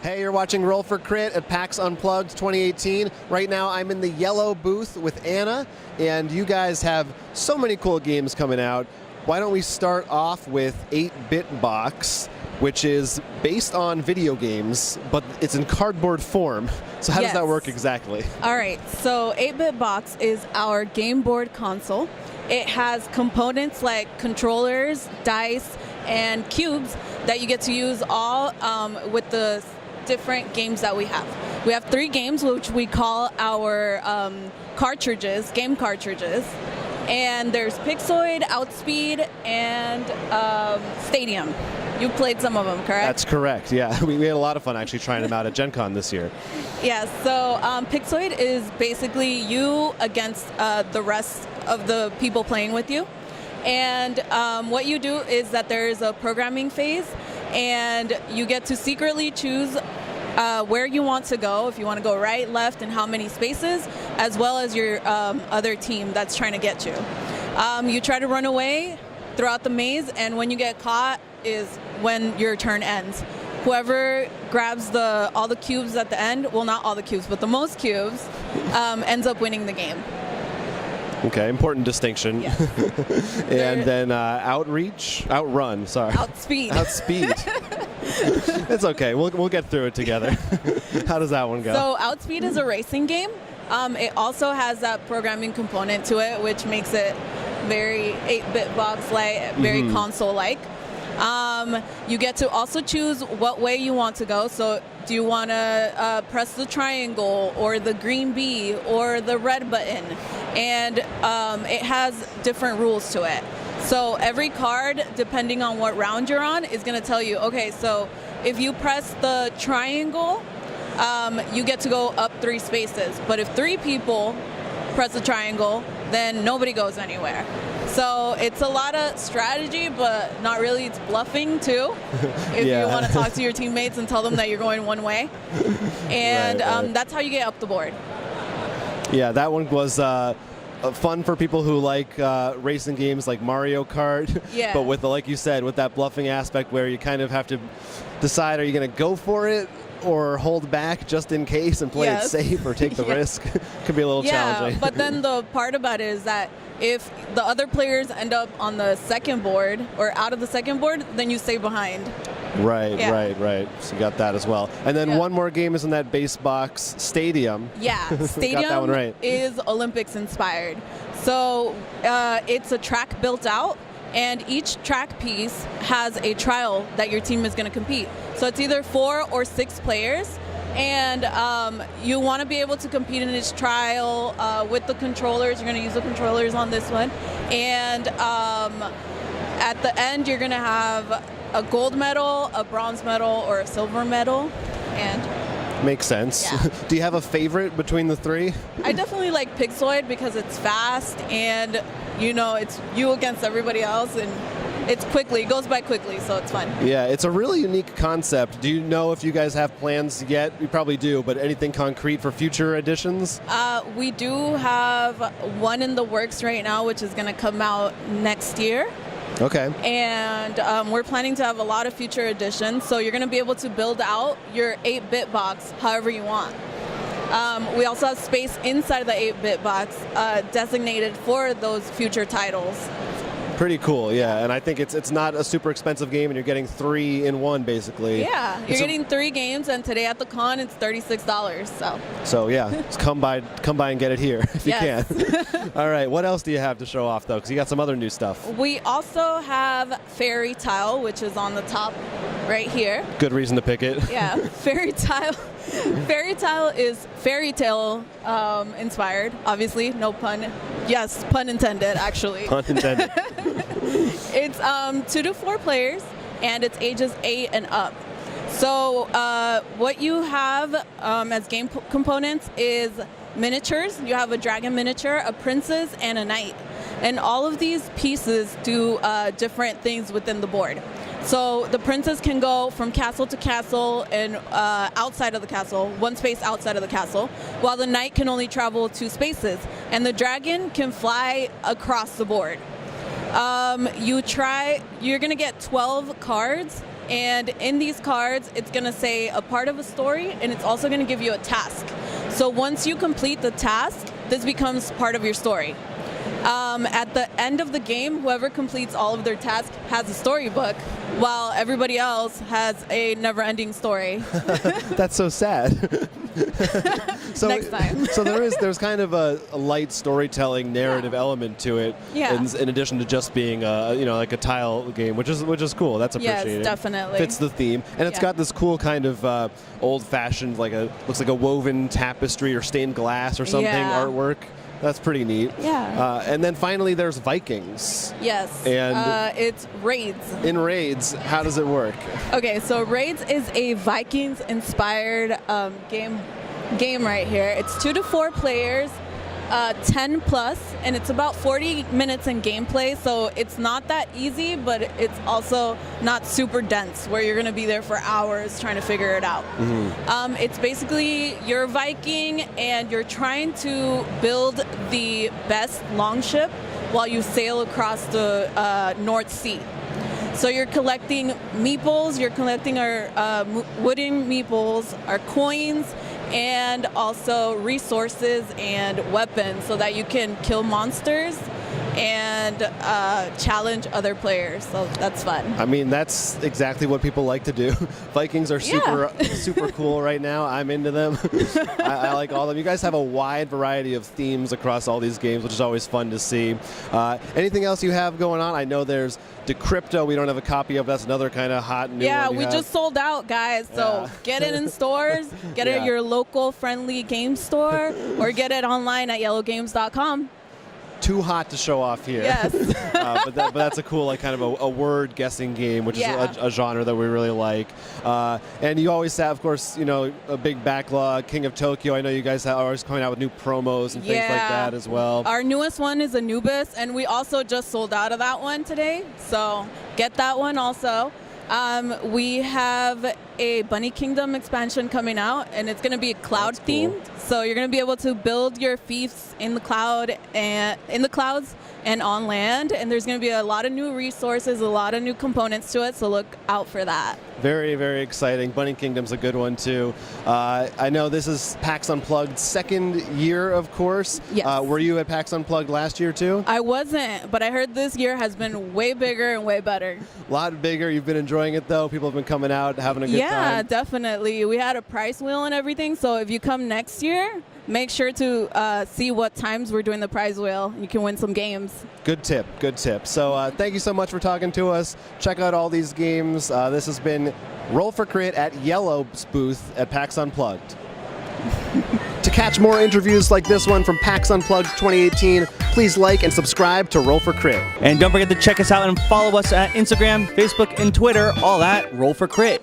Hey, you're watching Roll for Crit at PAX Unplugged 2018. Right now, I'm in the yellow booth with Anna, and you guys have so many cool games coming out. Why don't we start off with 8-Bit Box, which is based on video games, but it's in cardboard form. So how does that work exactly? All right, so 8-Bit Box is our game board console. It has components like controllers, dice, and cubes that you get to use all with the different games that we have. We have 3 games, which we call our cartridges, game cartridges. And there's Pixoid, Outspeed, and Stadium. You played some of them, correct? That's correct, yeah. We had a lot of fun actually trying them out at Gen Con this year. Yeah, so Pixoid is basically you against the rest of the people playing with you. And what you do is that there is a programming phase, and you get to secretly choose where you want to go, if you want to go right, left, and how many spaces, as well as your other team that's trying to get you. You try to run away throughout the maze, and when you get caught is when your turn ends. Whoever grabs all the cubes at the end, well, not all the cubes, but the most cubes, ends up winning the game. Okay, important distinction. Yes. And then outrun, sorry. Outspeed. Outspeed. It's okay, we'll get through it together. How does that one go? So Outspeed is a racing game. It also has that programming component to it, which makes it very 8-Bit Box-like, very console-like. You get to also choose what way you want to go. So do you want to press the triangle or the green B or the red button? And it has different rules to it. So every card, depending on what round you're on, is going to tell you, okay, so if you press the triangle, you get to go up 3 spaces. But if 3 people press the triangle, then nobody goes anywhere. So it's a lot of strategy, but not really. It's bluffing too, if you want to talk to your teammates and tell them that you're going one way. And right. That's how you get up the board. Yeah, that one was fun for people who like racing games like Mario Kart. Yeah. But with, like you said, with that bluffing aspect where you kind of have to decide, are you going to go for it or hold back just in case and play it safe or take the risk? Could be a little challenging. But then the part about it is that if the other players end up on the second board or out of the second board, then you stay behind. Right. So you got that as well. And then one more game is in that base box, Stadium. Yeah, Stadium got that one right. is Olympics inspired. So it's a track built out, and each track piece has a trial that your team is going to compete. So it's either 4 or 6 players, and you want to be able to compete in this trial with the controllers. You're going to use the controllers on this one. And at the end, you're going to have a gold medal, a bronze medal, or a silver medal. And makes sense. Yeah. Do you have a favorite between the 3? I definitely like Pixoid because it's fast and, you know, it's you against everybody else, and it goes by quickly, so it's fun. Yeah, it's a really unique concept. Do you know if you guys have plans yet? We probably do, but anything concrete for future editions? We do have one in the works right now, which is going to come out next year. Okay. And we're planning to have a lot of future editions, so you're going to be able to build out your 8-Bit Box however you want. We also have space inside of the 8-Bit Box designated for those future titles. Pretty cool, yeah. And I think it's not a super expensive game, and you're getting 3 in 1 basically. Yeah, you're getting 3 games, and today at the con it's $36. So yeah, just come by and get it here if you can. All right, what else do you have to show off though? Because you got some other new stuff. We also have Fairy Tile, which is on the top right here. Good reason to pick it. Yeah, Fairy Tile. Fairy Tile is fairy tale inspired, obviously, no pun. Yes, pun intended, actually. Pun intended. It's 2 to 4 players, and it's ages 8 and up. So what you have as game components is miniatures. You have a dragon miniature, a princess, and a knight. And all of these pieces do different things within the board. So the princess can go from castle to castle and outside of the castle, 1 space outside of the castle, while the knight can only travel 2 spaces. And the dragon can fly across the board. You're going to get 12 cards, and in these cards, it's going to say a part of a story, and it's also going to give you a task. So once you complete the task, this becomes part of your story. At the end of the game, whoever completes all of their tasks has a storybook, while everybody else has a never-ending story. That's so sad. So, next time. So there's kind of a light storytelling narrative element to it, in addition to just being like a tile game, which is cool. That's appreciated. Yes, definitely. Fits the theme, and it's got this cool kind of old-fashioned, looks like a woven tapestry or stained glass or something artwork. That's pretty neat. Yeah. And then finally, there's Vikings. Yes. And it's Raids. In Raids, how does it work? Okay, so Raids is a Vikings-inspired game right here. It's 2 to 4 players, 10 plus, and it's about 40 minutes in gameplay. So it's not that easy, but it's also not super dense, where you're going to be there for hours trying to figure it out. Mm-hmm. It's basically you're a Viking, and you're trying to build the best longship while you sail across the North Sea. So you're collecting meeples, you're collecting our wooden meeples, our coins, and also resources and weapons so that you can kill monsters and challenge other players. So that's fun. I mean, that's exactly what people like to do. Vikings are super cool right now. I'm into them. I like all of them. You guys have a wide variety of themes across all these games, which is always fun to see. Anything else you have going on? I know there's Decrypto we don't have a copy of. That's another kind of hot new one. We just sold out, guys. So get it in stores, get it at your local friendly game store, or get it online at yellowgames.com. Too hot to show off here. Yes. but that's a cool, kind of a word guessing game, which is a genre that we really like. And you always have, of course, a big backlog. King of Tokyo, I know you guys are always coming out with new promos and things like that as well. Our newest one is Anubis, and we also just sold out of that one today. So get that one also. We have a Bunny Kingdom expansion coming out, and it's going to be cloud themed. So you're going to be able to build your fiefs in the clouds and on land. And there's going to be a lot of new resources, a lot of new components to it. So look out for that. Very, very exciting. Bunny Kingdom's a good one too. I know this is PAX Unplugged's second year, of course. Yes. Were you at PAX Unplugged last year too? I wasn't, but I heard this year has been way bigger and way better. A lot bigger. You've been enjoying it though. People have been coming out, having a good time. Yeah, definitely. We had a prize wheel and everything. So if you come next year, make sure to see what times we're doing the prize wheel. You can win some games. Good tip. Good tip. So thank you so much for talking to us. Check out all these games. This has been Roll for Crit at Yellow's booth at PAX Unplugged. To catch more interviews like this one from PAX Unplugged 2018, please like and subscribe to Roll for Crit. And don't forget to check us out and follow us at Instagram, Facebook, and Twitter, all at Roll for Crit.